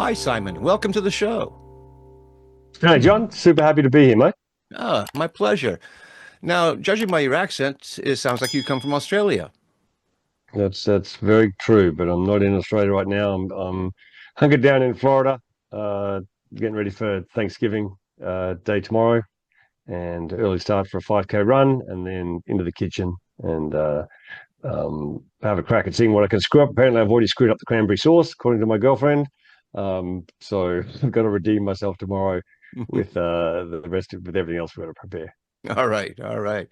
Hi, Simon. Welcome to the show. Hey, John, super happy to be here, mate. My pleasure. Now, judging by your accent, it sounds like you come from Australia. That's very true, but I'm not in Australia right now. I'm hunkered down in Florida, uh, getting ready for Thanksgiving day tomorrow, and early start for a 5K run, and then into the kitchen and have a crack at seeing what I can screw up. Apparently, I've already screwed up the cranberry sauce, according to my girlfriend. So I've got to redeem myself tomorrow with with everything else we've got to prepare. All right, all right.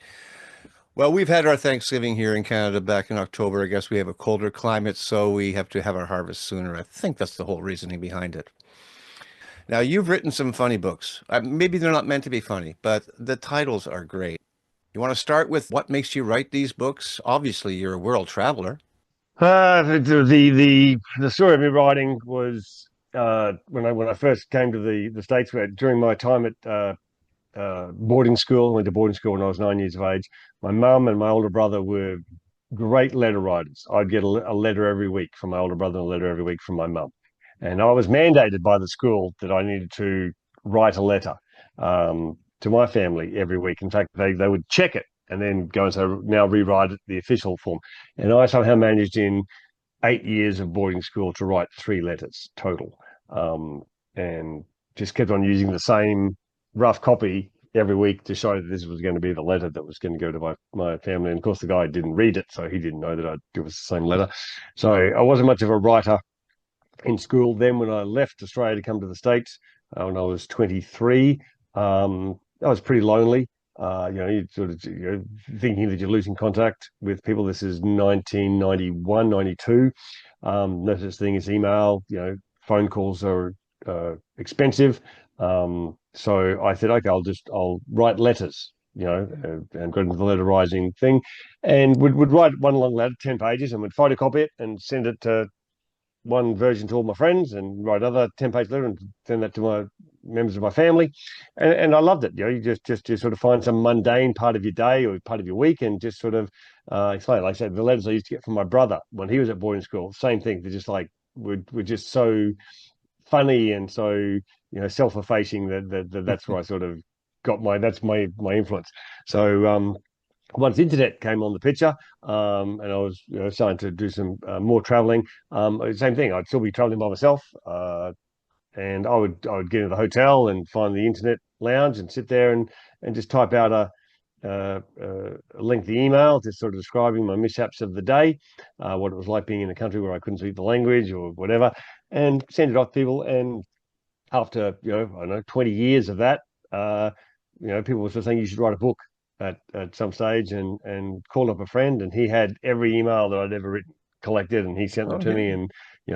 Well, we've had our Thanksgiving here in Canada back in October. I guess we have a colder climate, so we have to have our harvest sooner. I think that's the whole reasoning behind it. Now, you've written some funny books. Maybe they're not meant to be funny, but the titles are great. You want to start with what makes you write these books? Obviously, you're a world traveler. The story of me writing was when I first came to the States, where during my time at boarding school. I went to boarding school when I was 9 years of age. My mum and my older brother were great letter writers. I'd get a letter every week from my older brother and a letter every week from my mum. And I was mandated by the school that I needed to write a letter to my family every week. In fact, they would check it and then go and say, now rewrite it, the official form. And I somehow managed in 8 years of boarding school to write 3 letters total. And just kept on using the same rough copy every week to show that this was going to be the letter that was going to go to my family. And of course, the guy didn't read it, so he didn't know that it was the same letter. So I wasn't much of a writer in school. Then when I left Australia to come to the States, when I was 23, I was pretty lonely. You sort of thinking that you're losing contact with people. This is 1991, 92. No such thing as email. Phone calls are expensive. So I said, okay, I'll write letters. And got into the letter writing thing, and would write one long letter, 10 pages, and would photocopy it and send it to one version to all my friends and write another 10-page letter and send that to my members of my family. And I loved it. You just to sort of find some mundane part of your day or part of your week and just sort of explain. Like I said, the letters I used to get from my brother when he was at boarding school, same thing. They're just like, were just so funny and so, self-effacing that's where I sort of got that's my influence. So once internet came on the picture, and I was starting to do some more traveling, same thing. I'd still be traveling by myself, and I would get into the hotel and find the internet lounge and sit there and just type out a lengthy email, just sort of describing my mishaps of the day, what it was like being in a country where I couldn't speak the language or whatever, and send it off to people. And after I don't know 20 years of that, people were sort of saying you should write a book at some stage, and called up a friend, and he had every email that I'd ever written collected, and he sent them Oh, to me. yeah. And they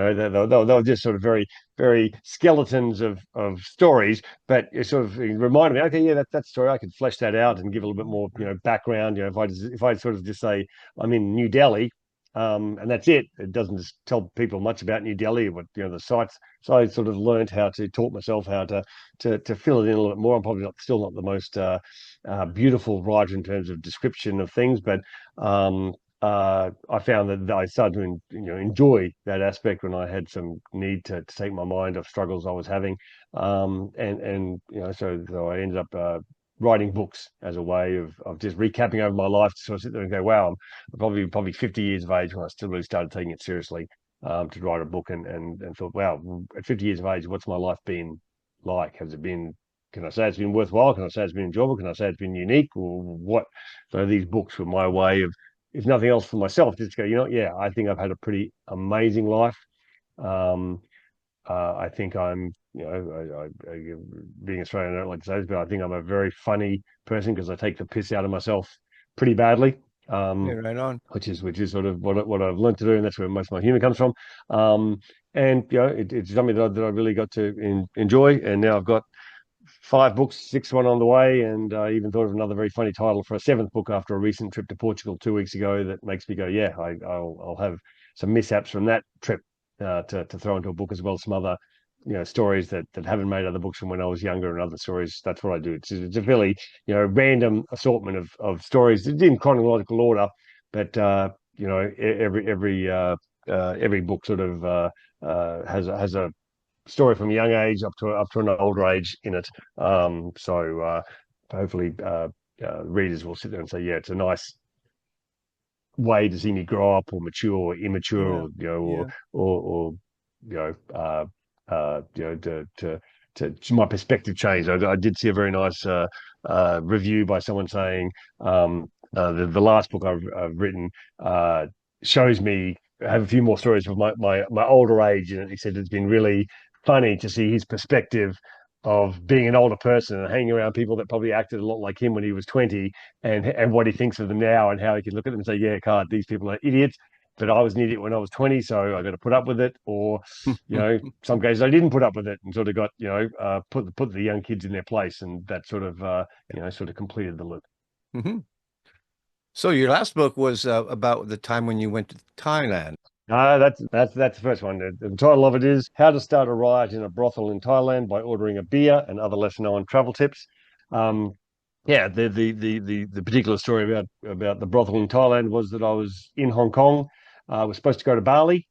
were just sort of very, very skeletons of stories, but it sort of reminded me, okay, yeah, that story, I could flesh that out and give a little bit more background. If I sort of just say I'm in New Delhi, and that's it. It doesn't just tell people much about New Delhi, what the sites. So I sort of learned how to taught myself how to fill it in a little bit more. I'm probably still not the most beautiful writer in terms of description of things, but I found that I started to enjoy that aspect when I had some need to take my mind off struggles I was having, and so I ended up writing books as a way of just recapping over my life to sort of sit there and go, wow, I'm probably 50 years of age when I still really started taking it seriously, to write a book, and thought, wow, at 50 years of age, what's my life been like? Has it been, can I say it's been worthwhile? Can I say it's been enjoyable? Can I say it's been unique? Or what? So these books were my way of, if nothing else for myself, just go, yeah, I think I've had a pretty amazing life. Um, I think I'm, being Australian, I don't like to say this, but I think I'm a very funny person because I take the piss out of myself pretty badly. Yeah, Um, right on. which is sort of what I've learned to do, and that's where most of my humor comes from. And it's something that I really got to enjoy, and now I've got 5 books, sixth one on the way, and I even thought of another very funny title for a seventh book after a recent trip to Portugal 2 weeks ago that makes me go, yeah, I'll have some mishaps from that trip to throw into a book, as well as some other stories that haven't made other books from when I was younger, and other stories. That's what I do. It's a fairly random assortment of stories. It's in chronological order, but every book sort of has a story from a young age up to an older age in it. Hopefully, readers will sit there and say, yeah, it's a nice way to see me grow up or mature or immature, Yeah. or Yeah. or you know to my perspective change. I did see a very nice review by someone saying the last book I've written shows me have a few more stories of my older age, and he said it's been really funny to see his perspective of being an older person and hanging around people that probably acted a lot like him when he was 20, and what he thinks of them now, and how he can look at them and say, yeah, God, these people are idiots, but I was an idiot when I was 20, so I got to put up with it. Or, some cases I didn't put up with it and sort of got, put the young kids in their place, and that sort of, sort of completed the loop. Hmm. So your last book was about the time when you went to Thailand. That's the first one. The title of it is "How to Start a Riot in a Brothel in Thailand by Ordering a Beer and Other Lesser Known Travel Tips." Um, yeah, the particular story about the brothel in Thailand was that I was in Hong Kong. I was supposed to go to Bali,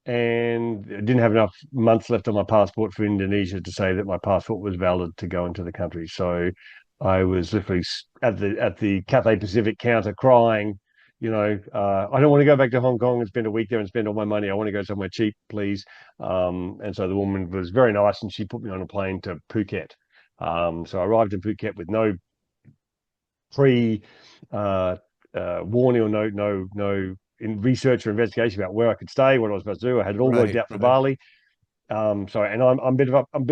and I didn't have enough months left on my passport for Indonesia to say that my passport was valid to go into the country. So I was literally at the Cathay Pacific counter crying, I don't want to go back to Hong Kong and spend a week there and spend all my money. I want to go somewhere cheap, please. And so the woman was very nice, and she put me on a plane to Phuket. So I arrived in Phuket with no pre uh, warning, or no in research or investigation about where I could stay, what I was supposed to do. I had it all worked Right, out for right. Bali. And I'm a bit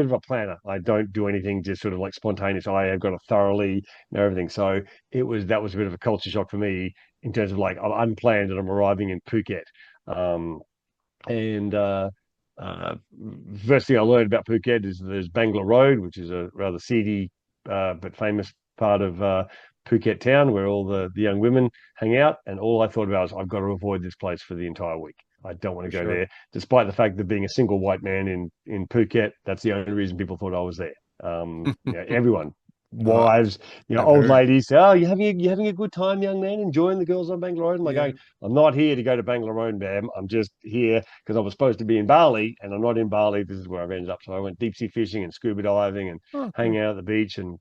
of a planner. I don't do anything just sort of like spontaneous. I have got to thoroughly know everything. So that was a bit of a culture shock for me, in terms of like I'm unplanned and I'm arriving in Phuket. Um, and First thing I learned about Phuket is there's Bangla Road, which is a rather seedy but famous part of Phuket town, where all the young women hang out. And all I thought about was, I've got to avoid this place for the entire week. I don't want For to go sure. there, despite the fact that being a single white man in Phuket, that's the only reason people thought I was there. Everyone, Oh, wives, I've old heard. ladies say, "Oh, you having a good time, young man? Enjoying the girls on Bangla Road?" I'm like, Yeah. going, I'm not here to go to Bangla Road, ma'am. I'm just here because I was supposed to be in Bali, and I'm not in Bali. This is where I've ended up. So I went deep sea fishing and scuba diving and Oh, cool. hanging out at the beach and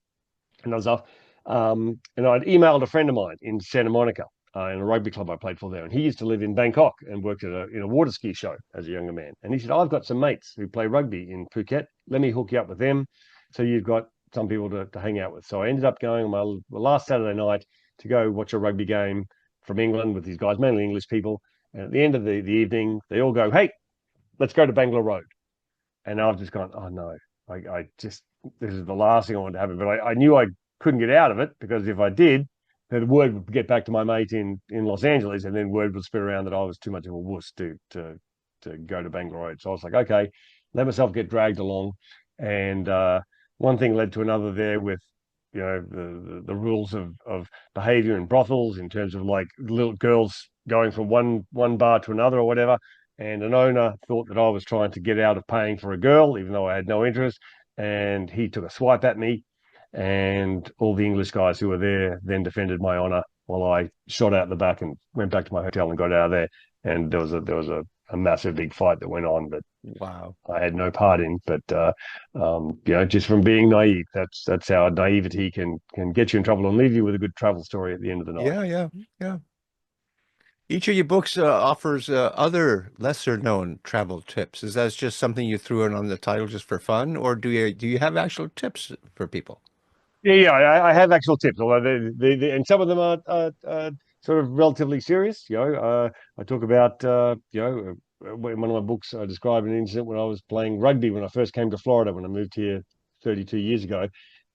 other stuff. And I'd emailed a friend of mine in Santa Monica, in a rugby club I played for there, and he used to live in Bangkok and worked in a water ski show as a younger man. And he said, "I've got some mates who play rugby in Phuket. Let me hook you up with them, so you've got some people to hang out with." So I ended up going on my last Saturday night to go watch a rugby game from England with these guys, mainly English people. And at the end of the evening, they all go, "Hey, let's go to Bangla Road." And I've just gone, "Oh no, I just, this is the last thing I wanted to happen." But I knew I couldn't get out of it, because if I did, then the word would get back to my mate in Los Angeles, and then word would spread around that I was too much of a wuss to go to Bangor Road. So I was like, okay, let myself get dragged along. And one thing led to another there, with the rules of behavior in brothels, in terms of like little girls going from one bar to another or whatever. And an owner thought that I was trying to get out of paying for a girl, even though I had no interest. And he took a swipe at me. And all the English guys who were there then defended my honor, while I shot out the back and went back to my hotel and got out of there. And there was a massive big fight that went on that Wow. I had no part in. But just from being naive, that's how naivety can get you in trouble and leave you with a good travel story at the end of the night. Yeah, yeah, yeah. Each of your books offers other lesser known travel tips. Is that just something you threw in on the title just for fun, or do you have actual tips for people? Yeah, I have actual tips, although and some of them are sort of relatively serious. I talk about, in one of my books, I describe an incident when I was playing rugby when I first came to Florida, when I moved here 32 years ago,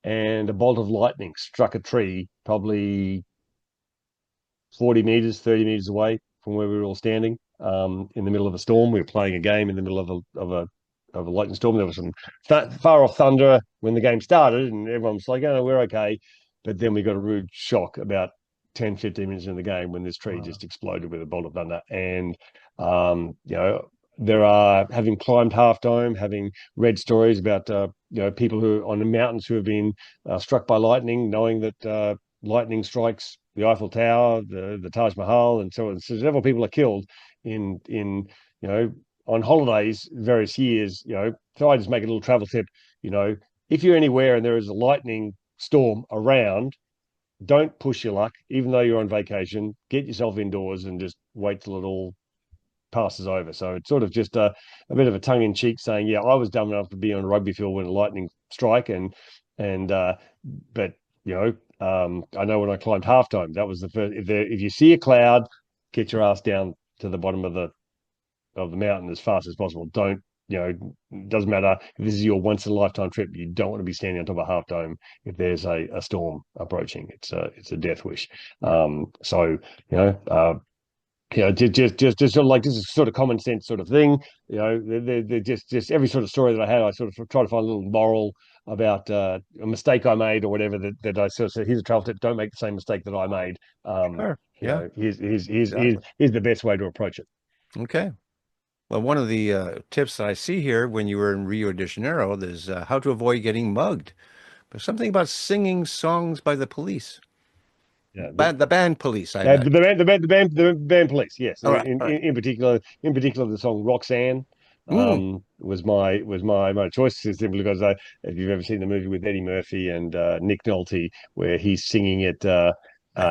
and a bolt of lightning struck a tree, probably 40 meters, 30 meters away from where we were all standing, in the middle of a storm. We were playing a game in the middle of a lightning storm. There was some far off thunder when the game started, and everyone was like, "Oh, no, we're okay." But then we got a rude shock about 10, 15 minutes in the game, when this tree Wow. just exploded with a bolt of thunder. And, there are, having climbed Half Dome, having read stories about, people who on the mountains who have been struck by lightning, knowing that lightning strikes the Eiffel Tower, the Taj Mahal, and so on. So several people are killed in on holidays various years, so I just make a little travel tip. If you're anywhere and there is a lightning storm around, don't push your luck, even though you're on vacation. Get yourself indoors and just wait till it all passes over. So it's sort of just a bit of a tongue in cheek saying, yeah, I was dumb enough to be on a rugby field when a lightning strike, and but I know when I climbed halftime, that was the first. If you see a cloud, get your ass down to the bottom of the mountain as fast as possible. Don't it doesn't matter if this is your once in a lifetime trip. You don't want to be standing on top of Half Dome if there's a storm approaching. It's a death wish. Yeah. So you know, just sort of like this is sort of common sense sort of thing. They're just every sort of story that I had, I sort of try to find a little moral about a mistake I made or whatever that I sort of said, here's a travel tip, don't make the same mistake that I made. Sure. Yeah. Exactly. Here's the best way to approach it. Okay. Well, one of the tips that I see here when you were in Rio de Janeiro is how to avoid getting mugged. But something about singing songs by the police, Yeah, the band police, I The imagine. band, the band police, yes. All right. All right. In particular, the song "Roxanne" Mm, was my choice simply because if you've ever seen the movie with Eddie Murphy and Nick Nolte, where he's singing it I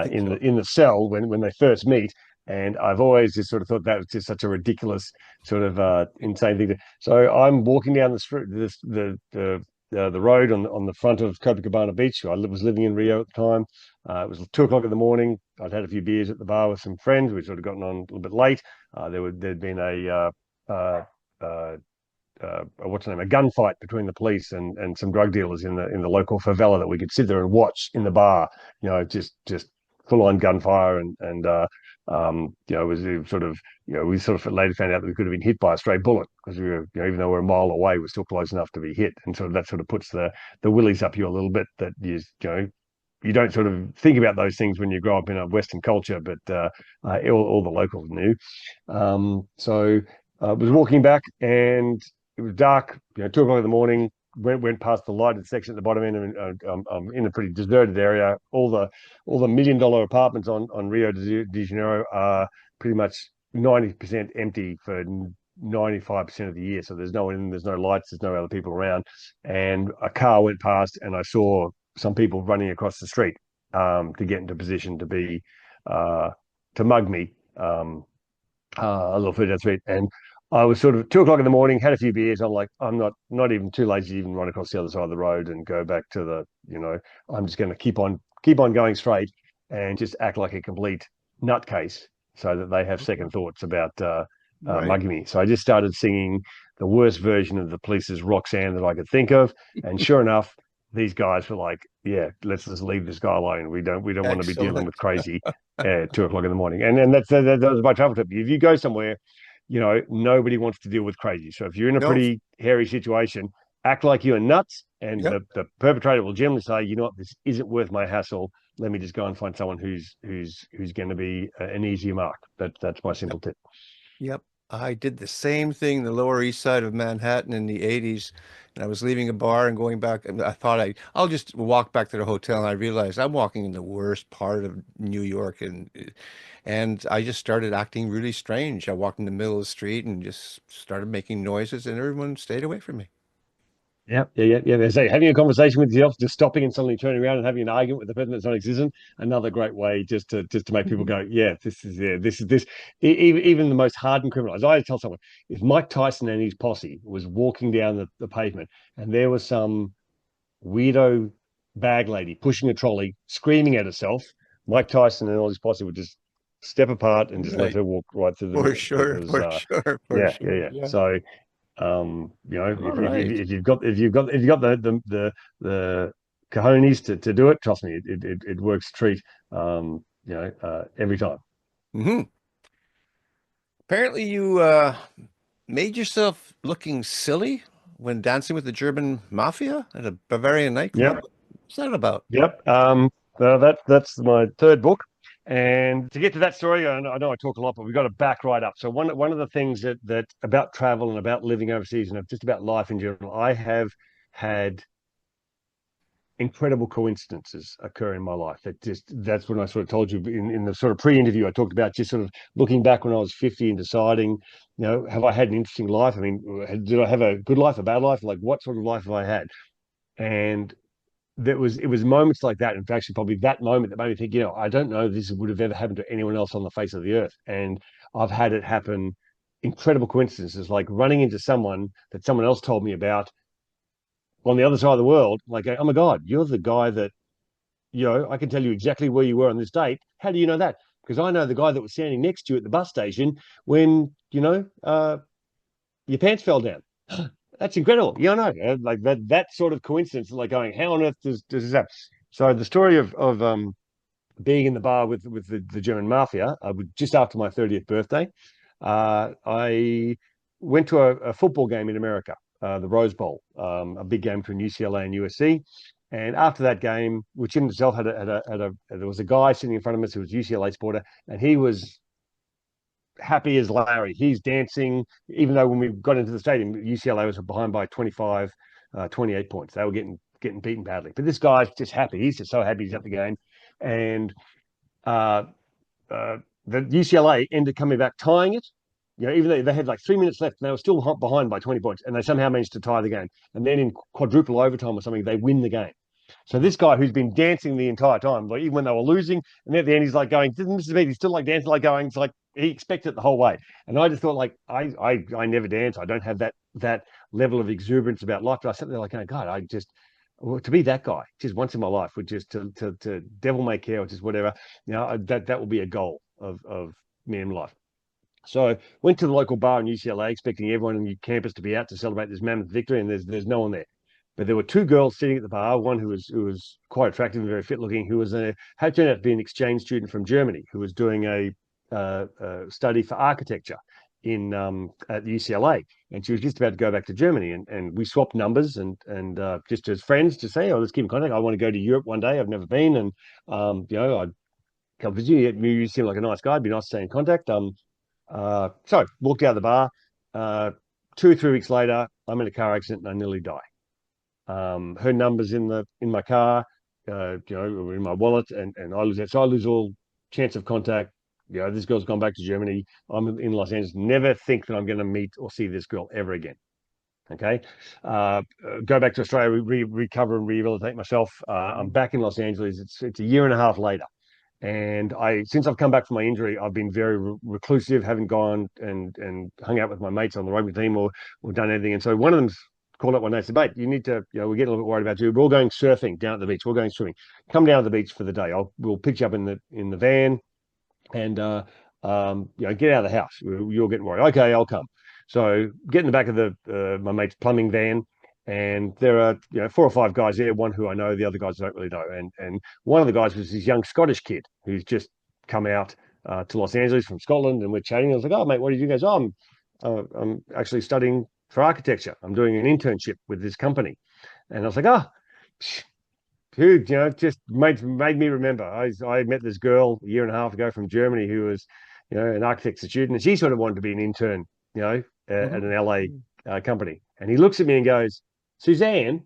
think so. in the cell when they first meet, and I've always just sort of thought that was just such a ridiculous sort of insane thing. So I'm walking down the street, the road on the front of Copacabana Beach. I was living in Rio at the time. It was 2 o'clock in the morning. I'd had a few beers at the bar with some friends. We'd sort of gotten on a little bit late. There'd been what's the name, a gunfight between the police and some drug dealers in the local favela that we could sit there and watch in the bar. Just full on gunfire it was sort of we sort of later found out that we could have been hit by a stray bullet because we were even though we're a mile away, we're still close enough to be hit, and sort of that sort of puts the willies up you a little bit that you don't sort of think about those things when you grow up in a Western culture, but all the locals knew. So I was walking back and it was dark, 2 o'clock in the morning. Went past the lighted section at the bottom end, and I'm in a pretty deserted area. All the $1 million apartments on Rio de Janeiro are pretty much 90% empty for 95% of the year. So there's no one in, there's no lights, there's no other people around. And a car went past, and I saw some people running across the street to get into position to mug me a little further down the street. And I was sort of 2 o'clock in the morning, had a few beers. I'm like, I'm not even too lazy to even run across the other side of the road and go back to I'm just going to keep on going straight and just act like a complete nutcase so that they have second thoughts about Right. mugging me. So I just started singing the worst version of the police's Roxanne that I could think of. And sure enough, these guys were like, yeah, let's just leave this guy alone. We don't want to be dealing Excellent. with crazy at 2 o'clock in the morning. And that was my travel tip. If you go somewhere, nobody wants to deal with crazy. So if you're in a No. pretty hairy situation, act like you're nuts, and Yep. the perpetrator will generally say, you know what, this isn't worth my hassle. Let me just go and find someone who's going to be an easier mark. That's my Yep. simple tip. Yep. I did the same thing in the Lower East Side of Manhattan in the 80s. And I was leaving a bar and going back. And I thought I'll just walk back to the hotel. And I realized I'm walking in the worst part of New York. And I just started acting really strange. I walked in the middle of the street and just started making noises, and everyone stayed away from me. Yeah. They say having a conversation with yourself, just stopping and suddenly turning around and having an argument with the person that's non-existent. Another great way just to make people Mhm. go, this. Even the most hardened criminals. I tell someone, if Mike Tyson and his posse was walking down the pavement and there was some weirdo bag lady pushing a trolley, screaming at herself, Mike Tyson and all his posse would just step apart and just let Right. her walk right through the For middle sure. because For sure. For yeah. sure. Yeah. So All right. if you've got the cojones to do it, trust me, it works a treat. Every time. Hmm. Apparently, you made yourself looking silly when dancing with the German mafia at a Bavarian nightclub. Yep, What's that about? yep. That's my third book. And to get to that story, I know I talk a lot, but we've got to back right up. So one of the things that about travel and about living overseas and just about life in general, I have had incredible coincidences occur in my life. That's when I sort of told you in the sort of pre-interview, I talked about just sort of looking back when I was 50 and deciding, have I had an interesting life? I mean, did I have a good life, a bad life? Like, what sort of life have I had? And it was moments like that. In fact, probably that moment that made me think, I don't know if this would have ever happened to anyone else on the face of the earth. And I've had it happen, incredible coincidences, like running into someone that someone else told me about on the other side of the world, like, oh my God, you're the guy that, I can tell you exactly where you were on this date. How do you know that? Because I know the guy that was standing next to you at the bus station when, your pants fell down. That's incredible. Yeah, I know. Like that sort of coincidence, like going, how on earth does this happen? So the story of being in the bar with the German mafia, just after my 30th birthday, I went to a football game in America, the Rose Bowl, a big game between UCLA and USC. And after that game, which in itself there was a guy sitting in front of us who was a UCLA supporter, and he was happy as Larry. He's dancing, even though when we got into the stadium, UCLA was behind by 25, 28 points. They were getting beaten badly. But this guy's just happy. He's just so happy he's at the game. And uh, the UCLA ended coming back tying it. Even though they had like 3 minutes left, and they were still behind by 20 points, and they somehow managed to tie the game. And then in quadruple overtime or something, they win the game. So this guy who's been dancing the entire time, like even when they were losing, and at the end he's like going, "Didn't Mr. Beat?" He's still like dancing, like going. It's like he expected it the whole way. And I just thought, like, I never dance. I don't have that level of exuberance about life. But I sat there like, going, God, to be that guy just once in my life would just to devil may care or just whatever. That will be a goal of me in life. So I went to the local bar in UCLA, expecting everyone on the campus to be out to celebrate this mammoth victory, and there's no one there. But there were two girls sitting at the bar. One who was quite attractive and very fit looking, who had turned out to be an exchange student from Germany, who was doing a study for architecture in at UCLA, and she was just about to go back to Germany, and we swapped numbers and just as friends to say, oh, let's keep in contact. I want to go to Europe one day. I've never been, and I'd come visit you. You seem like a nice guy. It'd be nice to stay in contact. So walked out of the bar. 2 or 3 weeks later, I'm in a car accident and I nearly die. Her number's in my car, in my wallet, and I lose that. So I lose all chance of contact. This girl's gone back to Germany. I'm in Los Angeles. Never think that I'm going to meet or see this girl ever again. Okay, go back to Australia, recover and rehabilitate myself. I'm back in Los Angeles. It's a year and a half later. And since I've come back from my injury, I've been very reclusive, haven't gone and hung out with my mates on the rugby team or done anything. And so one of them's called up one day and said, mate, you need to, we're getting a little bit worried about you. We're all going surfing down at the beach. We're going swimming. Come down to the beach for the day. We'll pick you up in the van and get out of the house. You're getting worried. Okay, I'll come. So get in the back of my mate's plumbing van, and there are 4 or 5 guys there. One who I know, the other guys I don't really know. And one of the guys was this young Scottish kid who's just come out to Los Angeles from Scotland, and we're chatting. I was like, "Oh, mate, what did you guys? Oh, I'm actually studying for architecture. I'm doing an internship with this company." And I was like, "Oh, dude, just made me remember. I met this girl a year and a half ago from Germany who was, an architecture student, and she sort of wanted to be an intern, at an LA company." And he looks at me and goes, "Suzanne,"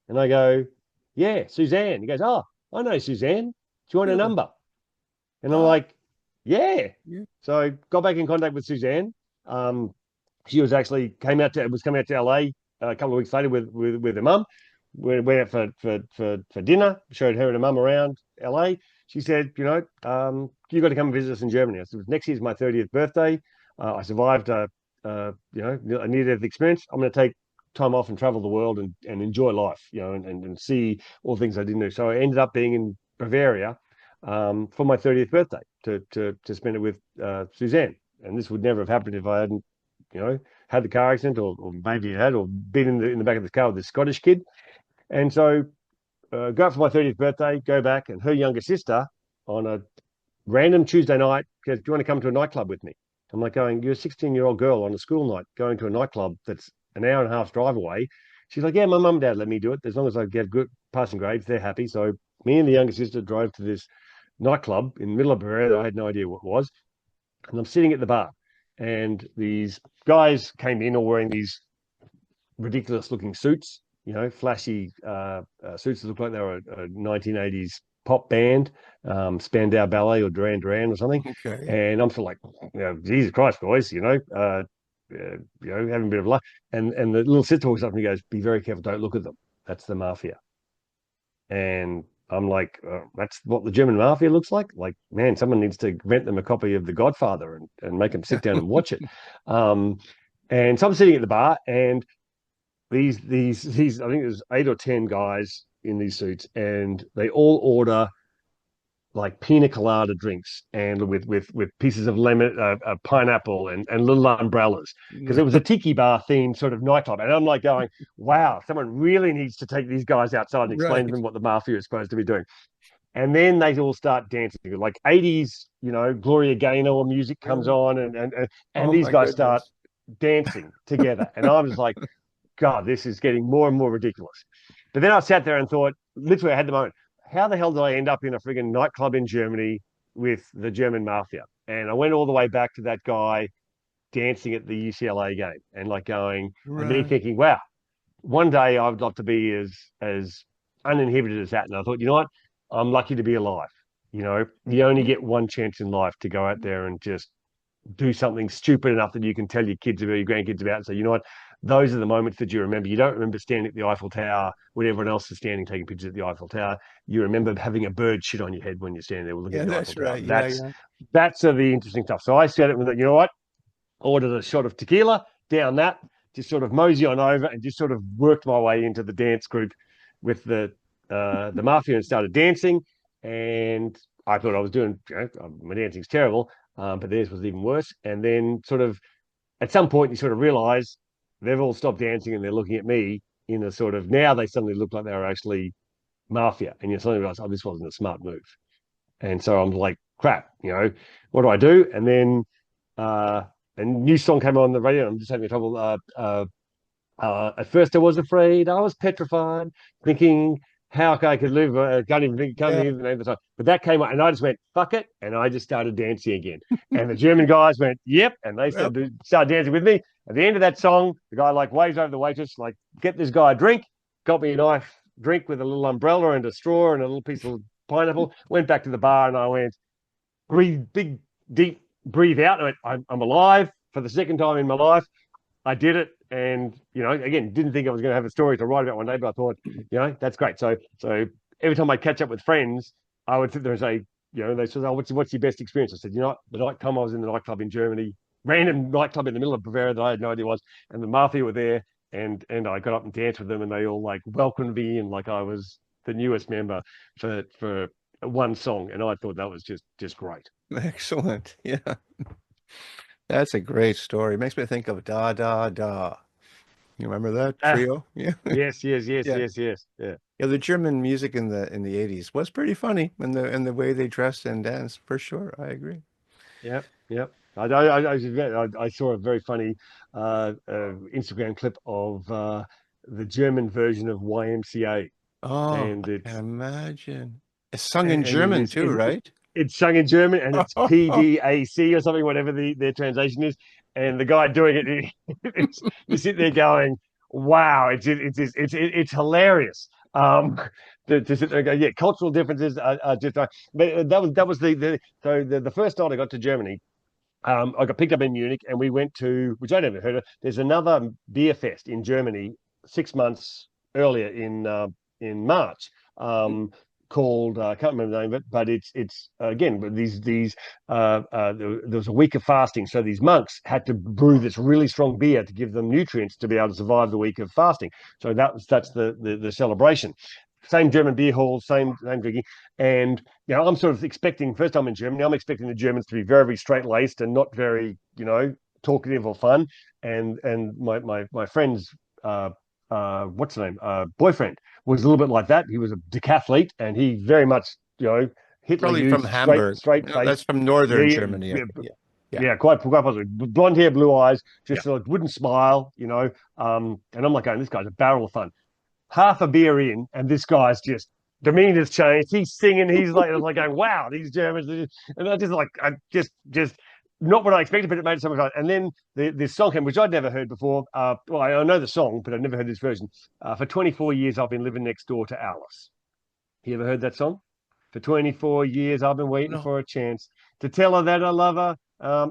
and I go, "Yeah, Suzanne." He goes, "Oh, I know Suzanne. Do you want a Really? number?" And I'm Oh, like, "Yeah." yeah. So I got back in contact with Suzanne. She was coming out to LA a couple of weeks later with her mum. We went out for dinner, showed her and her mum around LA. She said, you got to come and visit us in Germany. I said, next year's my 30th birthday. I survived a near-death experience. I'm going to take time off and travel the world and enjoy life, and see all things I didn't do. So I ended up being in Bavaria for my 30th birthday to spend it with Suzanne. And this would never have happened if I hadn't, had the car accident, or maybe it had, or been in the back of the car with this Scottish kid. And so go out for my 30th birthday, go back, and her younger sister on a random Tuesday night goes, "Do you want to come to a nightclub with me?" I'm like going, "You're a 16-year-old girl on a school night going to a nightclub that's an hour and a half drive away." She's like, "Yeah, my mum and dad let me do it. As long as I get good passing grades, they're happy." So me and the younger sister drove to this nightclub in the middle of Bavaria. I had no idea what it was. And I'm sitting at the bar, and these guys came in all wearing these ridiculous looking suits. flashy suits that look like they were a 1980s pop band, Spandau Ballet or Duran Duran or something. Okay. And I'm sort of like, Jesus Christ, boys, having a bit of luck. And the little sister walks up and he goes, "Be very careful, don't look at them. That's the mafia." And I'm like, "That's what the German mafia looks like? Like, man, someone needs to rent them a copy of The Godfather and make them sit down and watch it." Um, and so I'm sitting at the bar, and these I think there's 8 or 10 guys in these suits, and they all order like pina colada drinks and with pieces of lemon, pineapple, and little umbrellas, because it was a tiki bar themed sort of nightclub. And I'm like going, wow, someone really needs to take these guys outside and explain to Right. them what the mafia is supposed to be doing. And then they all start dancing like 80s, Gloria Gaynor music comes Really? on, and Oh these my guys start goodness. dancing together. And I'm just like, God, this is getting more and more ridiculous. But then I sat there and thought, literally, I had the moment, how the hell did I end up in a frigging nightclub in Germany with the German mafia? And I went all the way back to that guy dancing at the UCLA game and like going, and me Right. thinking, wow, one day I'd love to be as uninhibited as that. And I thought, you know what? I'm lucky to be alive. You only get one chance in life to go out there and just do something stupid enough that you can tell your kids about, your grandkids about, and say, you know what, those are the moments that you remember. You don't remember standing at the Eiffel Tower when everyone else is standing taking pictures at the Eiffel Tower. You remember having a bird shit on your head when you're standing there looking Yeah, at the Eiffel that's Tower. right. Yeah, That's yeah. that's the interesting stuff. So I said it with, you know what, ordered a shot of tequila down that, just sort of mosey on over and just sort of worked my way into the dance group with the mafia and started dancing. And I thought I was doing, my dancing's terrible, but theirs was even worse. And then sort of at some point you sort of realize they've all stopped dancing and they're looking at me in a sort of, now they suddenly look like they were actually mafia, and you suddenly realize, oh, this wasn't a smart move. And so I'm like, crap, what do I do? And then a new song came on the radio. I'm just having trouble. At first, I was afraid. I was petrified, thinking how I could live. Can't Yeah. even name the song. But that came up, and I just went, fuck it. And I just started dancing again. And the German guys went, yep. And they Well, started dancing with me. At the end of that song, the guy like waves over the waitress, like, get this guy a drink. Got me a nice drink with a little umbrella and a straw and a little piece of pineapple. Went back to the bar, and I went, breathe, big, deep breathe out. I went, I'm alive for the second time in my life. I did it, and again, didn't think I was going to have a story to write about one day, but I thought, that's great. So every time I catch up with friends, I would sit there and say, they said, "Oh, what's your best experience?" I said, the night time I was in the nightclub in Germany, random nightclub in the middle of Bavaria that I had no idea was, and the mafia were there, and I got up and danced with them, and they all like welcomed me, and like I was the newest member for one song, and I thought that was just great. excellent. Yeah. That's a great story. Makes me think of Da Da Da. You remember that Ah, trio? Yeah. yes, yes, yes, Yeah. yes, yes, yeah. Yeah, the German music in the 80s was pretty funny in the way they dressed and danced, for sure. I agree. Yep, yep. I saw a very funny Instagram clip of the German version of YMCA, Oh, and I can imagine. It's sung in it German is too, right? it's sung in German, and it's PDAC or something, whatever their translation is. And the guy doing you sit there going, "Wow, it's hilarious." To sit there and go, yeah, cultural differences are just. But that was the first night I got to Germany. I got picked up in Munich, and we went to, which I never heard of. There's another beer fest in Germany 6 months earlier in March, called, I can't remember the name of it, but it's again with these there was a week of fasting, so these monks had to brew this really strong beer to give them nutrients to be able to survive the week of fasting. So that's the celebration. Same German beer hall, same drinking, and I'm sort of expecting, first time in Germany, I'm expecting the Germans to be very, very straight laced and not very, talkative or fun. And my friend's what's the name? Boyfriend was a little bit like that. He was a decathlete, and he very much, Hitler Probably from used straight Hamburg. straight No, face. that's from Yeah, northern yeah, Germany. yeah, Yeah. Yeah. yeah, quite possibly. Blonde hair, blue eyes, Yeah. just sort of wouldn't smile, And I'm like, going, this guy's a barrel of fun. Half a beer in, and this guy's just demeanor's changed. He's singing. He's like going, wow, these Germans. And I just like, I just not what I expected, but it made it so much fun. And then this song came, which I'd never heard before. Well, I know the song, but I'd never heard this version. For 24 years, I've been living next door to Alice. You ever heard that song? For 24 years, I've been waiting No. for a chance to tell her that I love her.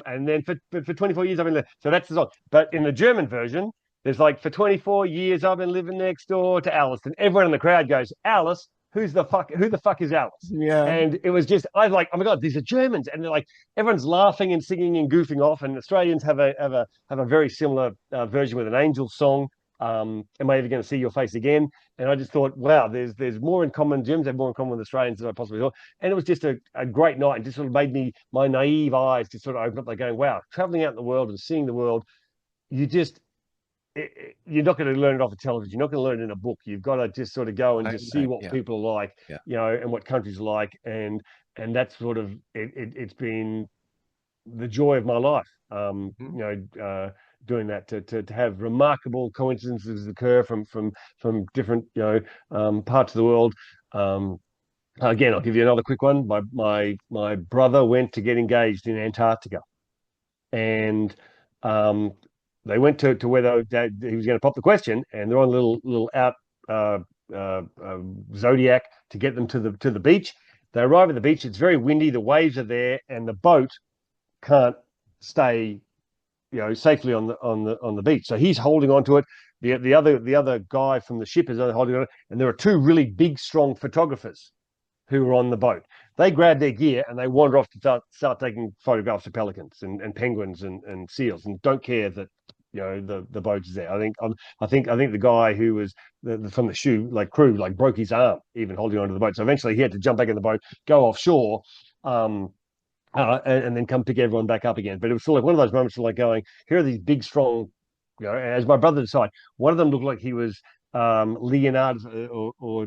And then for 24 years, I've been there. So that's the song. But in the German version, there's like, for 24 years, I've been living next door to Alice. And everyone in the crowd goes, Alice, who the fuck is Alice? Yeah. And it was just, I was like, oh my God, these are Germans. And they're like, everyone's laughing and singing and goofing off. And Australians have a very similar version with an angel song. Am I ever going to see your face again? And I just thought, wow, there's more in common. Germans have more in common with Australians than I possibly thought. And it was just a great night, and just sort of made my naive eyes just sort of open up. They're going, wow, traveling out in the world and seeing the world, you just you're not going to learn it off a television. You're not going to learn it in a book. You've got to just sort of go and just see what Yeah. people are like, Yeah. and what countries are like, and that's sort of it's been the joy of my life. Mhm. Doing that to have remarkable coincidences occur from different parts of the world. Um, Again, I'll give you another quick one. My brother went to get engaged in Antarctica, and um, they went to where he was going to pop the question, and they're on a little out uh, zodiac to get them to the beach. They arrive at the beach. It's very windy. The waves are there, and the boat can't stay safely on the beach. So he's holding on to it. The other guy from the ship is holding on, and there are two really big, strong photographers who were on the boat. They grab their gear and they wander off to start taking photographs of pelicans and penguins and seals, and don't care that the boat is there. I think the guy who was from the crew broke his arm even holding onto the boat. So eventually he had to jump back in the boat, go offshore. And then come pick everyone back up again. But it was sort of like one of those moments of like going, here are these big, strong, as my brother decided, one of them looked like he was Leonardus or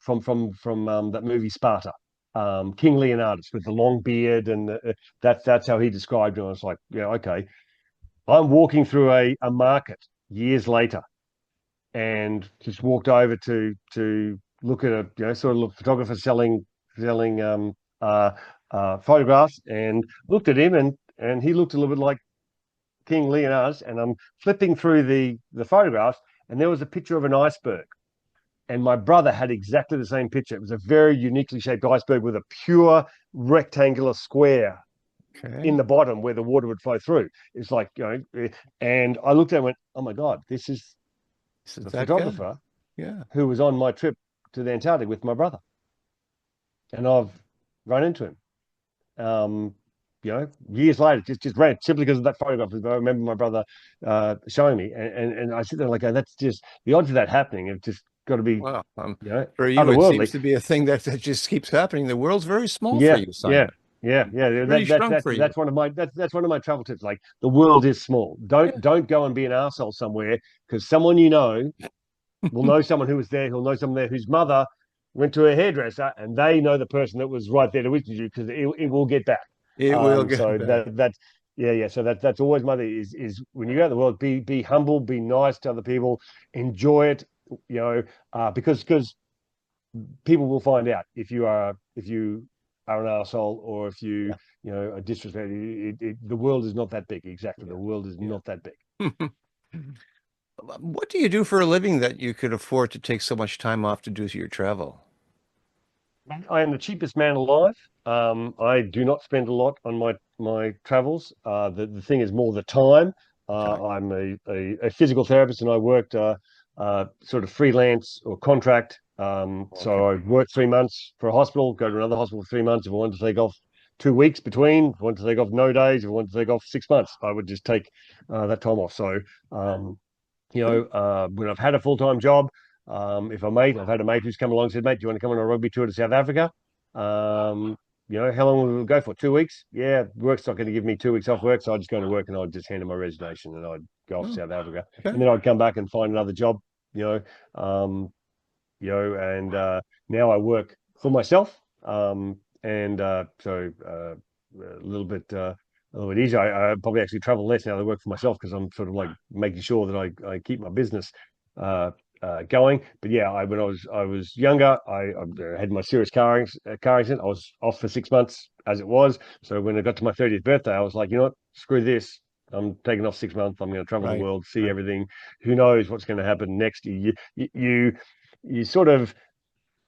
from that movie Sparta, King Leonardus with the long beard, and that's how he described him. I was like, yeah, okay. I'm walking through a market years later, and just walked over to look at sort of look photographer selling photographs, and looked at him, and he looked a little bit like King Leonidas, and I'm flipping through the photographs, and there was a picture of an iceberg, and my brother had exactly the same picture. It was a very uniquely shaped iceberg with a pure rectangular square in Okay. the bottom where the water would flow through. It's like, and I looked at it and went, oh my God, this is This is the that guy. photographer Yeah. who was on my trip to the Antarctic with my brother. And I've run into him. Um, Years later, just ran simply because of that photograph. I remember my brother showing me, and I sit there like, oh, that's just the odds of that happening have just got to be, Well, for you, it seems otherworldly. to be a thing that just keeps happening. The world's very small for Yeah, you, yeah, Simon. yeah. Pretty shrunk for you. That's one of my that's one of my travel tips. Like, the world is small. Yeah. Don't go and be an arsehole somewhere, because someone will know someone who was there, who'll know someone there whose mother went to a hairdresser, and they know the person that was right there to witness you, because it will get back. It will get So back. that's yeah. So that's always my thing, is when you go out in the world, be humble, be nice to other people, enjoy it, because people will find out if you are an asshole, or if Yeah. are disrespectful. The world is not that big. Exactly, Yeah. the world is Yeah. not that big. What do you do for a living that you could afford to take so much time off to do your travel? I am the cheapest man alive. I do not spend a lot on my travels. The thing is more the time. Time. I'm a physical therapist, and I worked sort of freelance or contract. Okay. So I worked 3 months for a hospital, go to another hospital for 3 months. If I wanted to take off 2 weeks between, if I wanted to take off no days, if I wanted to take off 6 months, I would just take that time off. So when I've had a full-time job, if I've had a mate who's come along and said, mate, do you want to come on a rugby tour to South Africa? How long will it go for? 2 weeks? Yeah, work's not going to give me 2 weeks off work, so I'd just go to work, and I'd just hand in my resignation, and I'd go off to Oh, South Africa. okay. And then I'd come back and find another job, you know, um, and now I work for myself. So a little bit easier. I probably actually travel less now that I work for myself, because I'm sort of like making sure that I keep my business uh, going. But yeah, when I was younger, I had my serious car accident. I was off for 6 months as it was. So when I got to my 30th birthday, I was like, you know what, screw this. I'm taking off 6 months. I'm going to travel the Right. world, see Right. everything. Who knows what's going to happen next year? You sort of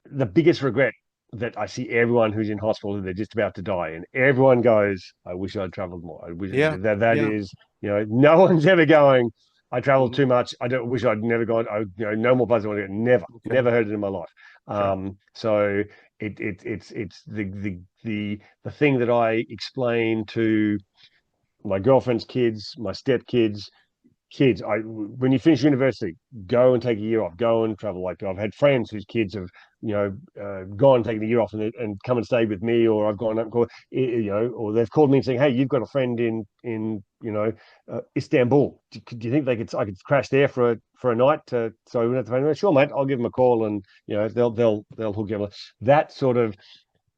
the biggest regret that I see everyone who's in hospital, they're just about to die, and everyone goes, "I wish I'd traveled more." I wish Yeah. that Yeah. is, no one's ever going. I traveled Mhm. too much. I don't wish I'd never gone. No more places I want to go. Never, Okay. never heard it in my life. Sure. So it's the thing that I explain to my girlfriend's kids, my stepkids, kids. When you finish university, go and take a year off, go and travel. Like I've had friends whose kids have gone and taken a year off and come and stay with me, or I've gone up and called, or they've called me and saying, hey, you've got a friend in Istanbul. Do you think I could crash there for a night so we wouldn't have to pay? Sure, mate, I'll give them a call, and they'll hook you up. That sort of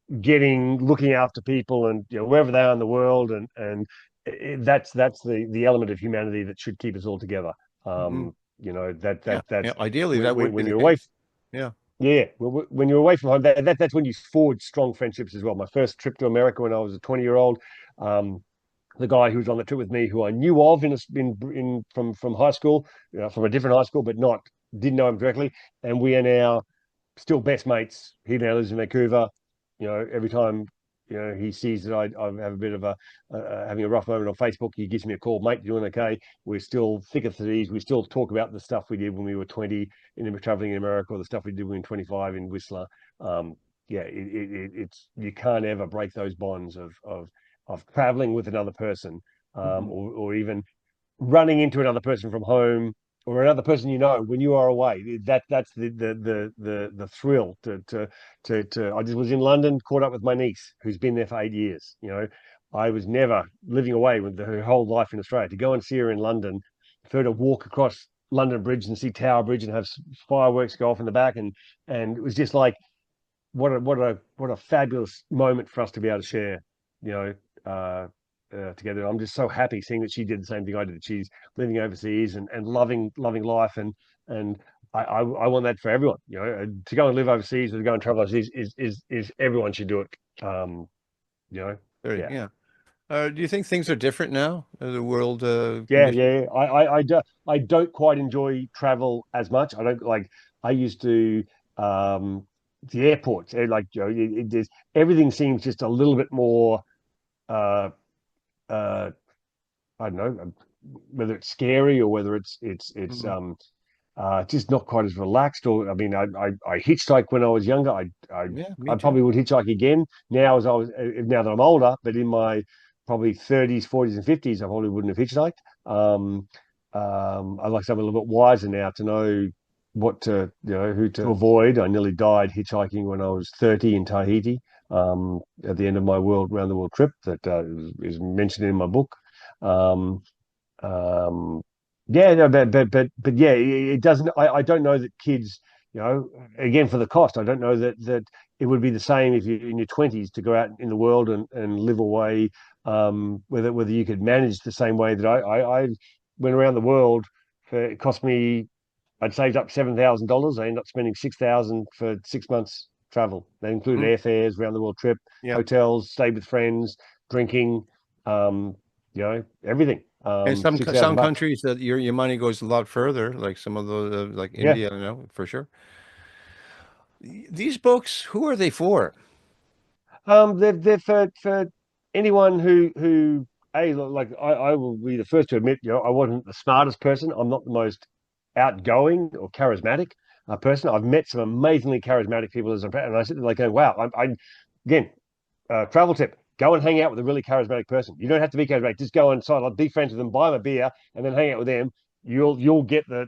looking after people, and wherever they are in the world, and that's the element of humanity that should keep us all together. Hmm. Yeah. Yeah. That's Ideally, that would be when the you're away. case. Yeah. Yeah, when you're away from home, that's when you forge strong friendships as well. My first trip to America when I was a 20-year-old, the guy who was on the trip with me, who I knew of from high school, from a different high school, but not didn't know him directly, and we are now still best mates. He now lives in Vancouver. Every time he sees that I have a bit of having a rough moment on Facebook, he gives me a call, mate. You doing okay? We're still thick as thieves. We still talk about the stuff we did when we were 20 in traveling in America, or the stuff we did when we were 25 in Whistler. Um, yeah, it's you can't ever break those bonds of traveling with another person, Hmm. or even running into another person from home, or another person when you are away. That's the thrill to I just was in London, caught up with my niece who's been there for 8 years. I was never living away with her whole life in Australia. To go and see her in London, for her to walk across London Bridge and see Tower Bridge and have fireworks go off in the back, and it was just like what a fabulous moment for us to be able to share, you know, uh, together. I'm just so happy seeing that she did the same thing I did. That she's living overseas and loving life, and I want that for everyone. To go and live overseas or to go and travel overseas is everyone should do it. You know, Very. yeah. Yeah. Do you think things are different now? The world Yeah, conditions? yeah. I don't quite enjoy travel as much. I don't like. I used to the airports. Like everything seems just a little bit more. Uh, uh, I don't know whether it's scary or whether it's Mhm. just not quite as relaxed. Or I mean, I hitchhiked when I was younger. Yeah, me I too. probably would hitchhike again now that I'm older. But in my probably 30s, 40s, and 50s, I probably wouldn't have hitchhiked. Um, I like something a little bit wiser now to know what to who to avoid. I nearly died hitchhiking when I was 30 in Tahiti. At the end of my world round the world trip that is mentioned in my book. Um, um, yeah, no, but yeah, it doesn't. I don't know that kids, again for the cost. I don't know that it would be the same if you're in your 20s to go out in the world and live away. Whether you could manage the same way that I went around the world. It cost me. I'd saved up $7,000. I ended up spending 6,000 for 6 months travel. That included Mhm. airfares, round the world trip, Yeah. hotels, stayed with friends, drinking, everything. And Six some thousand bucks. countries that your money goes a lot further, like some of those, like Yeah. India, for sure. These books, who are they for? They're for anyone who like I will be the first to admit, I wasn't the smartest person. I'm not the most outgoing or charismatic person. I've met some amazingly charismatic people and I sit there like, go, wow, again, travel tip: go and hang out with a really charismatic person. You don't have to be charismatic. Just go inside, like, be friends with them, buy them a beer, and then hang out with them. You'll get their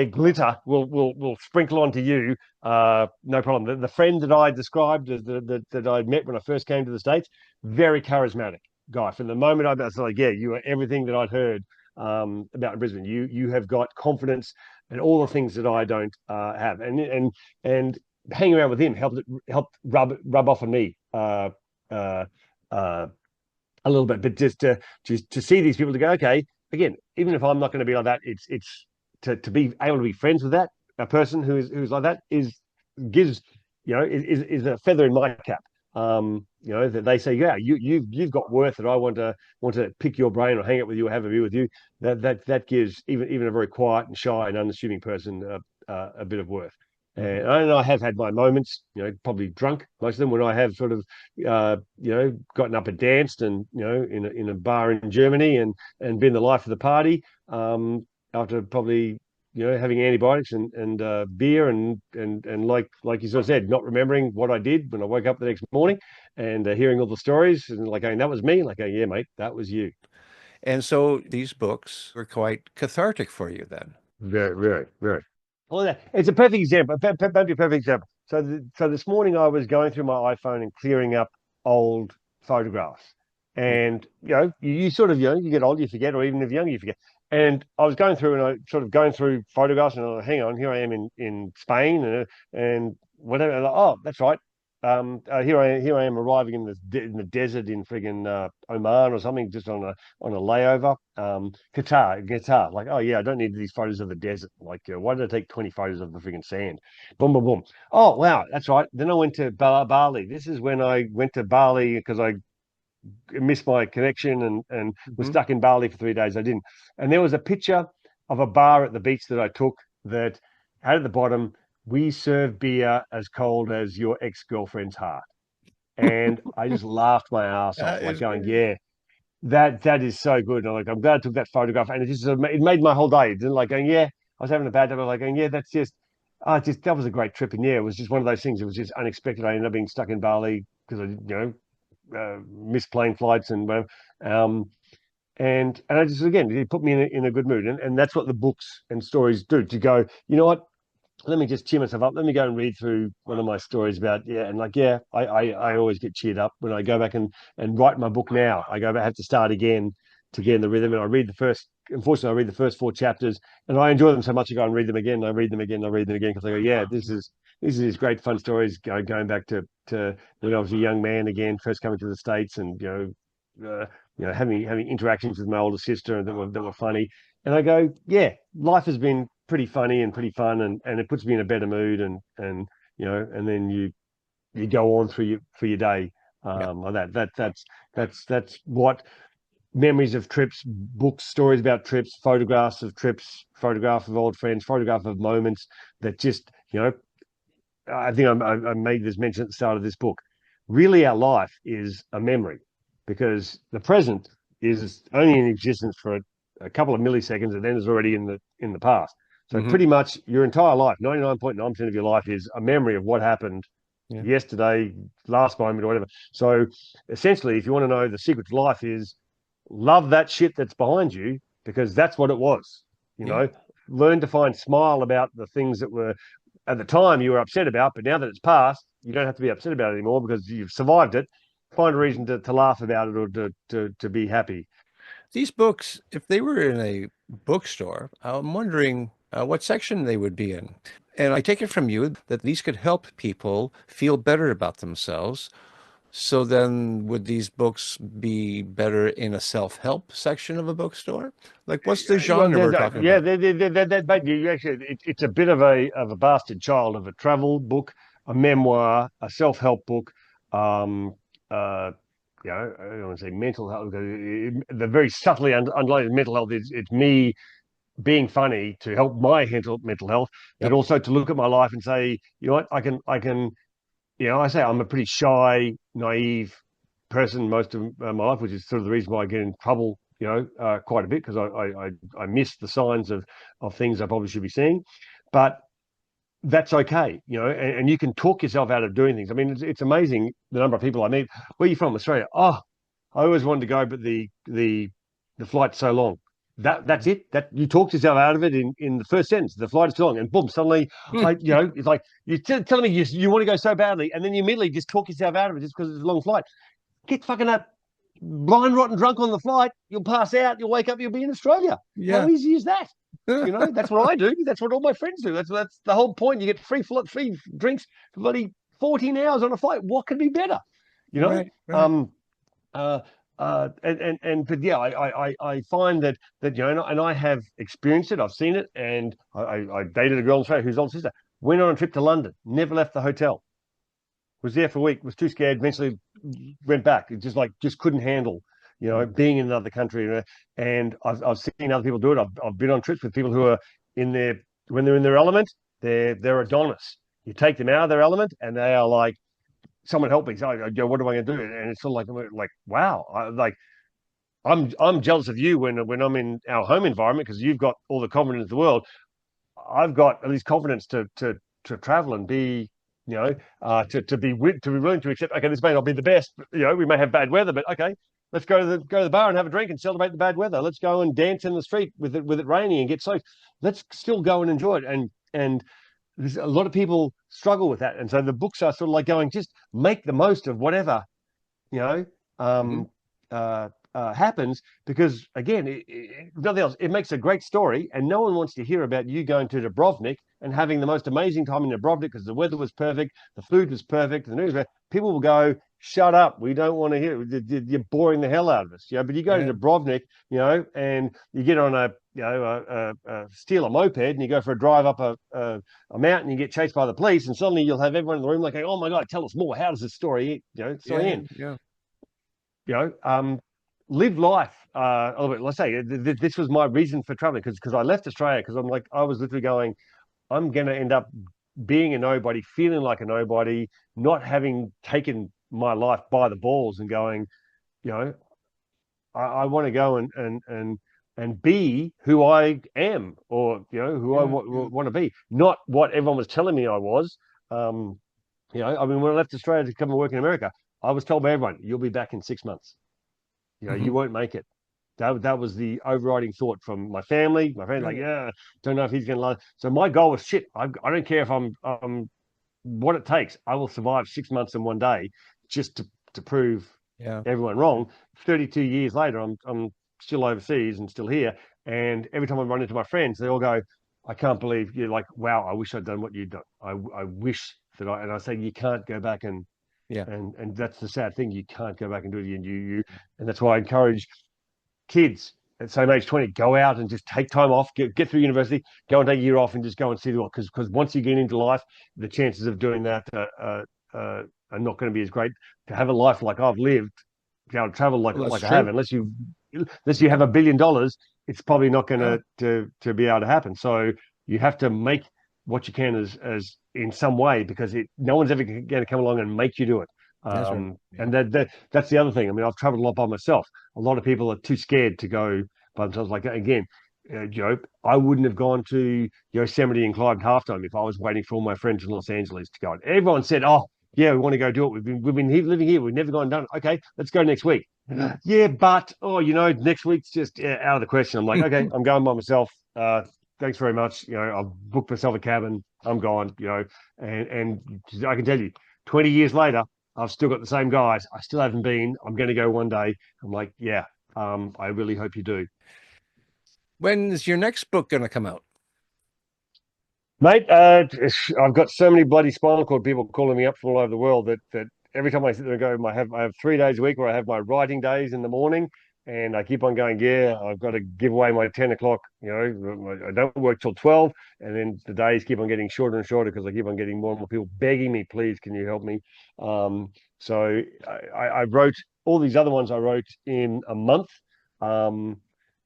glitter will sprinkle onto you. No problem. The friend that I described that I met when I first came to the States, very charismatic guy. From the moment I was like, yeah, you are everything that I'd heard about Brisbane. You have got confidence and all the things that I don't have, and hanging around with him helped rub off on me uh, uh, a little bit. But just to see these people to go, okay, again, even if I'm not going to be like that, it's to be able to be friends with that. a person who's like that gives, is a feather in my cap. That they say, yeah, you've got worth that I want to pick your brain or hang out with you or have a beer with you. That gives even a very quiet and shy and unassuming person a bit of worth. Mhm. And I have had my moments, probably drunk, most of them, when I have sort of, gotten up and danced, and in a bar in Germany, and been the life of the party. After probably, having antibiotics and beer, and like you sort of said, not remembering what I did when I woke up the next morning, and hearing all the stories, and like going, that was me, like, yeah, mate, that was you. And so these books were quite cathartic for you then. Very, very, very. Well, it's a perfect example. Maybe a perfect example. So this morning I was going through my iPhone and clearing up old photographs, Yeah. and you sort of, you get old, you forget, or even if you're young, you forget. And I was going through, and I sort of going through photographs, and hang on, here I am in Spain, and whatever. And oh, that's right. Here I am arriving in the desert in friggin' Oman or something, just on a layover. Qatar. Like, oh yeah, I don't need these photos of the desert. Like, why did I take 20 photos of the friggin' sand? Boom, boom, boom. Oh wow, that's right. Then I went to Bali. This is when I went to Bali because I missed my connection, and was Mhm. stuck in Bali for 3 days. I didn't. And there was a picture of a bar at the beach that I took that had at the bottom, "We serve beer as cold as your ex-girlfriend's heart." And I just laughed my ass off, That like is going, great. yeah, that is so good. And I'm glad I took that photograph, and it made my whole day. It didn't, like going, yeah, I was having a bad day, but like going, yeah, that's just that was a great trip. And yeah, it was just one of those things. It was just unexpected. I ended up being stuck in Bali because I, missed plane flights and whatever. Um, and I just, again, it put me in a good mood, and that's what the books and stories do. To go, you know what? Let me just cheer myself up. Let me go and read through one of my stories about, yeah, and like, yeah, I always get cheered up when I go back and write my book. Now I go back, have to start again to get in the rhythm, and I read the first. Unfortunately, I read the first four chapters, and I enjoy them so much. I go and read them again. And I read them again. And I read them again because I go, yeah, this is these great fun stories. Going back to when I was a young man again, first coming to the States, and having interactions with my older sister that were funny. And I go, yeah, life has been pretty funny and pretty fun, and it puts me in a better mood, and then you go on through your day, Yeah. like that. That's what memories of trips, books, stories about trips, photographs of trips, photograph of old friends, photograph of moments that just, I think I made this mention at the start of this book. Really, our life is a memory, because the present is only in existence for a couple of milliseconds, and then is already in the past. So Hmm. pretty much your entire life, 99.9% of your life, is a memory of what happened Yeah. yesterday, last moment, or whatever. So essentially, if you want to know the secret to life, is love that shit that's behind you, because that's what it was. You Yeah. know, learn to find smile about the things that were at the time you were upset about, but now that it's passed, you don't have to be upset about it anymore because you've survived it. Find a reason to laugh about it, or to be happy. These books, if they were in a bookstore, I'm wondering what section they would be in. And I take it from you that these could help people feel better about themselves. So then would these books be better in a self-help section of a bookstore? Like what's the Well, genre we're talking yeah, about? you actually, it's a bit of a bastard child of a travel book, a memoir, a self help book. Um, uh, I don't want to say mental health, because the very subtly underlying mental health is, it's me being funny to help my mental health, but Yep. also to look at my life and say, you know what, I can. I say I'm a pretty shy, naive person most of my life, which is sort of the reason why I get in trouble, quite a bit, because I miss the signs of things I probably should be seeing. But that's okay, and you can talk yourself out of doing things. I mean, it's amazing the number of people I meet. Where are you from? Australia? Oh, I always wanted to go, but the flight's so long. That's it. That you talked yourself out of it in the first sentence. The flight is too long, and boom, suddenly, Hmm. it's like you're telling me you want to go so badly, and then you immediately just talk yourself out of it just because it's a long flight. Get fucking up, blind, rotten drunk on the flight. You'll pass out. You'll wake up. You'll be in Australia. How Yeah. easy is that? That's what I do. That's what all my friends do. That's the whole point. You get free drinks for bloody 14 hours on a flight. What could be better? You know. Right, right. Um. Uh. but yeah, I find that and I have experienced it. I've seen it, and I dated a girl in Australia whose older sister went on a trip to London, never left the hotel, was there for a week, was too scared, eventually went back. It just couldn't handle, being in another country. And I've seen other people do it. I've been on trips with people who are in their when they're in their element, they're Adonis. You take them out of their element, and they are like, someone help me. So, what am I going to do? And it's sort of like wow, I'm jealous of you when I'm in our home environment because you've got all the confidence in the world. I've got at least confidence to travel and be, to be willing to accept. Okay, this may not be the best. But, we may have bad weather, but okay, let's go to the bar and have a drink and celebrate the bad weather. Let's go and dance in the street with it raining and get soaked. Let's still go and enjoy it. And there's a lot of people struggle with that, and so the books are sort of like going, just make the most of whatever you know Mhm. um, happens, because again, nothing else, it makes a great story, and no one wants to hear about you going to Dubrovnik and having the most amazing time in Dubrovnik because the weather was perfect, the food was perfect, the news was, people will go, shut up, we don't want to hear it. You're boring the hell out of us, but you go Yeah. to Dubrovnik, and you get on steal a moped and you go for a drive up a mountain, you get chased by the police, and suddenly you'll have everyone in the room like, oh my god, tell us more, how does this story Yeah. end? Yeah. you know, um, Live life a little bit. Let's say this was my reason for traveling, because I left Australia because I'm like, I was literally going, I'm going to end up being a nobody, feeling like a nobody, not having taken my life by the balls and going, you know, I want to go and be who I am, or who I Yeah. Yeah. want to be, not what everyone was telling me I was. Um, I mean, when I left Australia to come and work in America, I was told by everyone, "You'll be back in 6 months. You Mhm. won't make it." That was the overriding thought from my family. My friends like, Yeah. yeah, don't know if he's going to love. So my goal was shit. I don't care if I'm what it takes. I will survive 6 months and one day just to prove Yeah. everyone wrong. 32 years later, I'm still overseas and still here. And every time I run into my friends, they all go, "I can't believe you're like, wow, I wish I'd done what you'd done. I wish that and I say, you can't go back Yeah. and that's the sad thing. You can't go back and do it again. And that's why I encourage kids at same age 20, go out and just take time off, get through university, go and take a year off and just go and see the world. Because once you get into life, the chances of doing that are not going to be as great. To have a life like I've lived, be able to travel like Well, that's I have, true. unless you Yeah. have $1 billion, it's probably not going Yeah. to be able to happen. So you have to make what you can as in some way, because no one's ever going to come along and make you do it. That's right. Yeah. And that's the other thing. I mean, I've traveled a lot by myself. A lot of people are too scared to go by themselves. Like again, I wouldn't have gone to Yosemite and climbed Half Dome if I was waiting for all my friends in Los Angeles to go. And everyone said, "Oh, yeah, we want to go do it. We've been living here. We've never gone and done it. Okay, let's go next week." Yeah, but next week's just out of the question. I'm like, okay, I'm going by myself. Thanks very much. I've booked myself a cabin. I'm gone. And I can tell you, 20 years later, I've still got the same guys. I still haven't been. I'm going to go one day. I'm like, yeah. I really hope you do. When is your next book going to come out? Mate, I've got so many bloody spinal cord people calling me up from all over the world that every time I sit there and go, I have 3 days a week where I have my writing days in the morning, and I keep on going. Yeah, I've got to give away my 10 o'clock. I don't work till 12, and then the days keep on getting shorter and shorter because I keep on getting more and more people begging me, please, can you help me? So I wrote all these other ones. I wrote in a month. Um,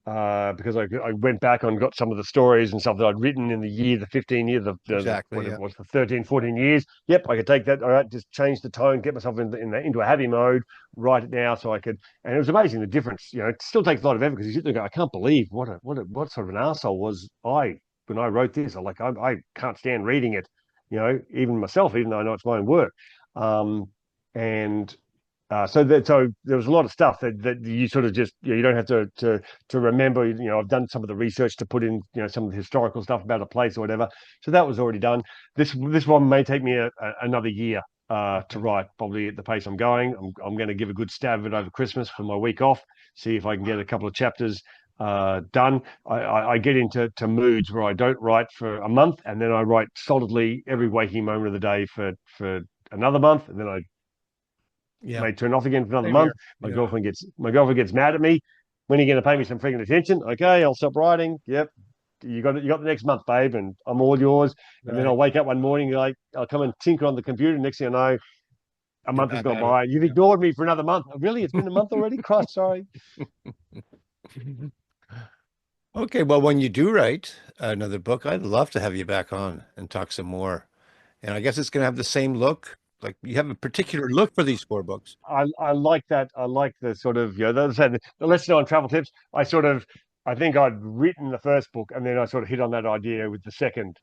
because I went back and got some of the stories and stuff that I'd written in the year, the 15 year, the Exactly. whatever Yeah. it was, the 13, 14 years. Yep, I could take that. All right, just change the tone, get myself into a happy mode, write it now so I could. And it was amazing the difference. It still takes a lot of effort because you sit there and go, I can't believe what sort of an asshole was I when I wrote this. I can't stand reading it, even myself, even though I know it's my own work. Um, and so there was a lot of stuff that you sort of just you don't have to remember. I've done some of the research to put in some of the historical stuff about a place or whatever. So that was already done. This one may take me another year to write, probably at the pace I'm going. I'm going to give a good stab of it over Christmas for my week off. See if I can get a couple of chapters done. I get into moods where I don't write for a month, and then I write solidly every waking moment of the day for another month, and then I Yeah. may turn off again for another Same month. here. Yeah. My girlfriend gets mad at me. When are you going to pay me some freaking attention? Okay, I'll stop writing. Yep, you got the next month, babe, and I'm all yours. And then Right. I'll wake up one morning, like I'll come and tinker on the computer. Next thing I know, a You're month has back gone at it. by. You've ignored me for another month. Oh, really? It's been a month already? Christ, sorry. Yeah. Okay, well, when you do write another book, I'd love to have you back on and talk some more. And I guess it's going to have the same look. Like you have a particular look for these four books. I like that. I like the sort of, the lesson on travel tips. I think I'd written the first book and then I sort of hit on that idea with the second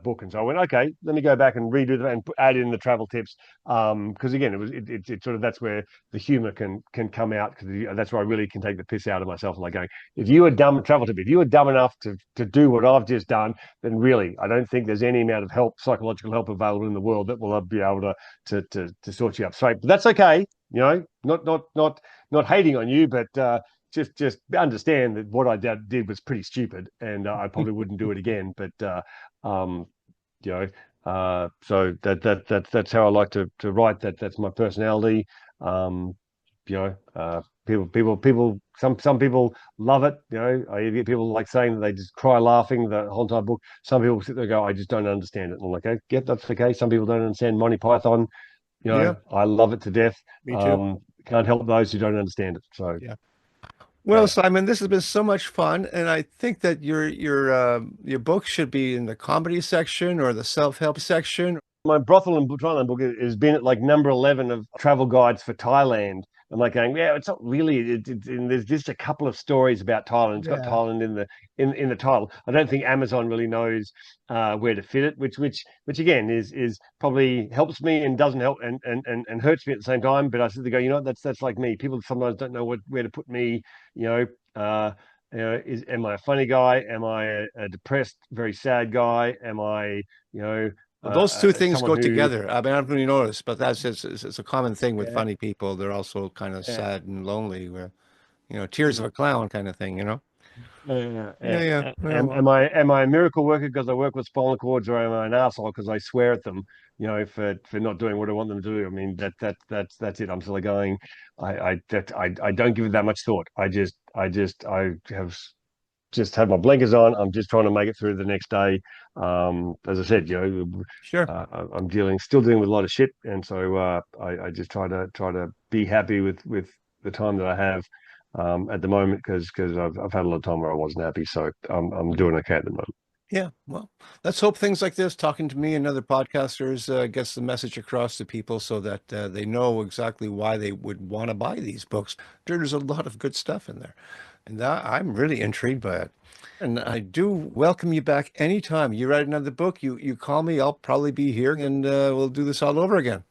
book. And so I went, okay, let me go back and redo that and add in the travel tips. Because again, it sort of, that's where the humor can come out, because that's where I really can take the piss out of myself. I'm like going, if you were dumb, travel tip, if you were dumb enough to do what I've just done, then really, I don't think there's any amount of help, psychological help available in the world that will be able to sort you up straight. But that's okay. Not hating on you, but just understand that what I did was pretty stupid, and I probably wouldn't do it again. But um, you know, so that's how I like to write. That's my personality. Um, people. Some people love it. I get people like saying that they just cry laughing the whole entire book. Some people sit there and go, I just don't understand it. And I'm like, okay, yeah, that's okay. Some people don't understand Monty Python. Yeah, I love it to death. me too. Can't help those who don't understand it. So, Yeah. Well, Simon, this has been so much fun, and I think that your book should be in the comedy section or the self-help section. my brothel and Thailand book has been at like number 11 of travel guides for Thailand. I'm like going, yeah, it's not really. And there's just a couple of stories about Thailand. It's got Yeah. Thailand in the title. I don't think Amazon really knows where to fit it, which again is probably helps me and doesn't help and hurts me at the same time. But I sit there go, that's like me. People sometimes don't know where to put me. You know, am I a funny guy? Am I a depressed, very sad guy? Am I you know Well, those two things someone go who together. I mean, I don't really notice, but that's just it's a common thing with yeah, funny people. They're also kind of yeah, sad and lonely, where tears of a clown kind of thing. Yeah, yeah. Yeah, well, am I a miracle worker because I work with spinal cords, or am I an asshole because I swear at them, for not doing what I want them to do? I mean, that's it. I'm still going. I don't give it that much thought. I have just had my blinkers on. I'm just trying to make it through the next day. As I said, sure. I'm still dealing with a lot of shit, and so I just try to be happy with the time that I have at the moment, because I've had a lot of time where I wasn't happy. So I'm doing okay at the moment. Yeah, well, let's hope things like this, talking to me and other podcasters, gets the message across to people so that they know exactly why they would want to buy these books. There's a lot of good stuff in there, and I'm really intrigued by it. And I do welcome you back anytime. You write another book, you call me, I'll probably be here, and we'll do this all over again.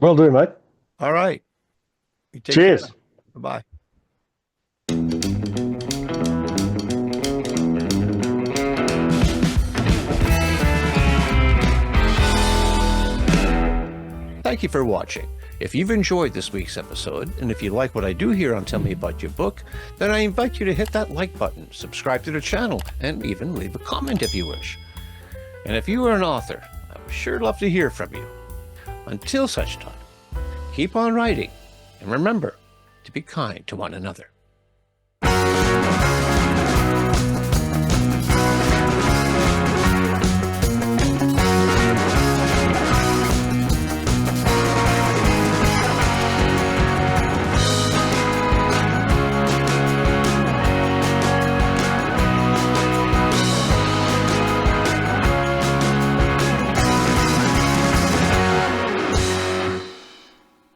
Well do, mate. All right, you take care. Cheers. Bye-bye. Thank you for watching. If you've enjoyed this week's episode, and if you like what I do here on Tell Me About Your Book, then I invite you to hit that like button, subscribe to the channel, and even leave a comment if you wish. And if you are an author, I would sure love to hear from you. Until such time, keep on writing, and remember to be kind to one another.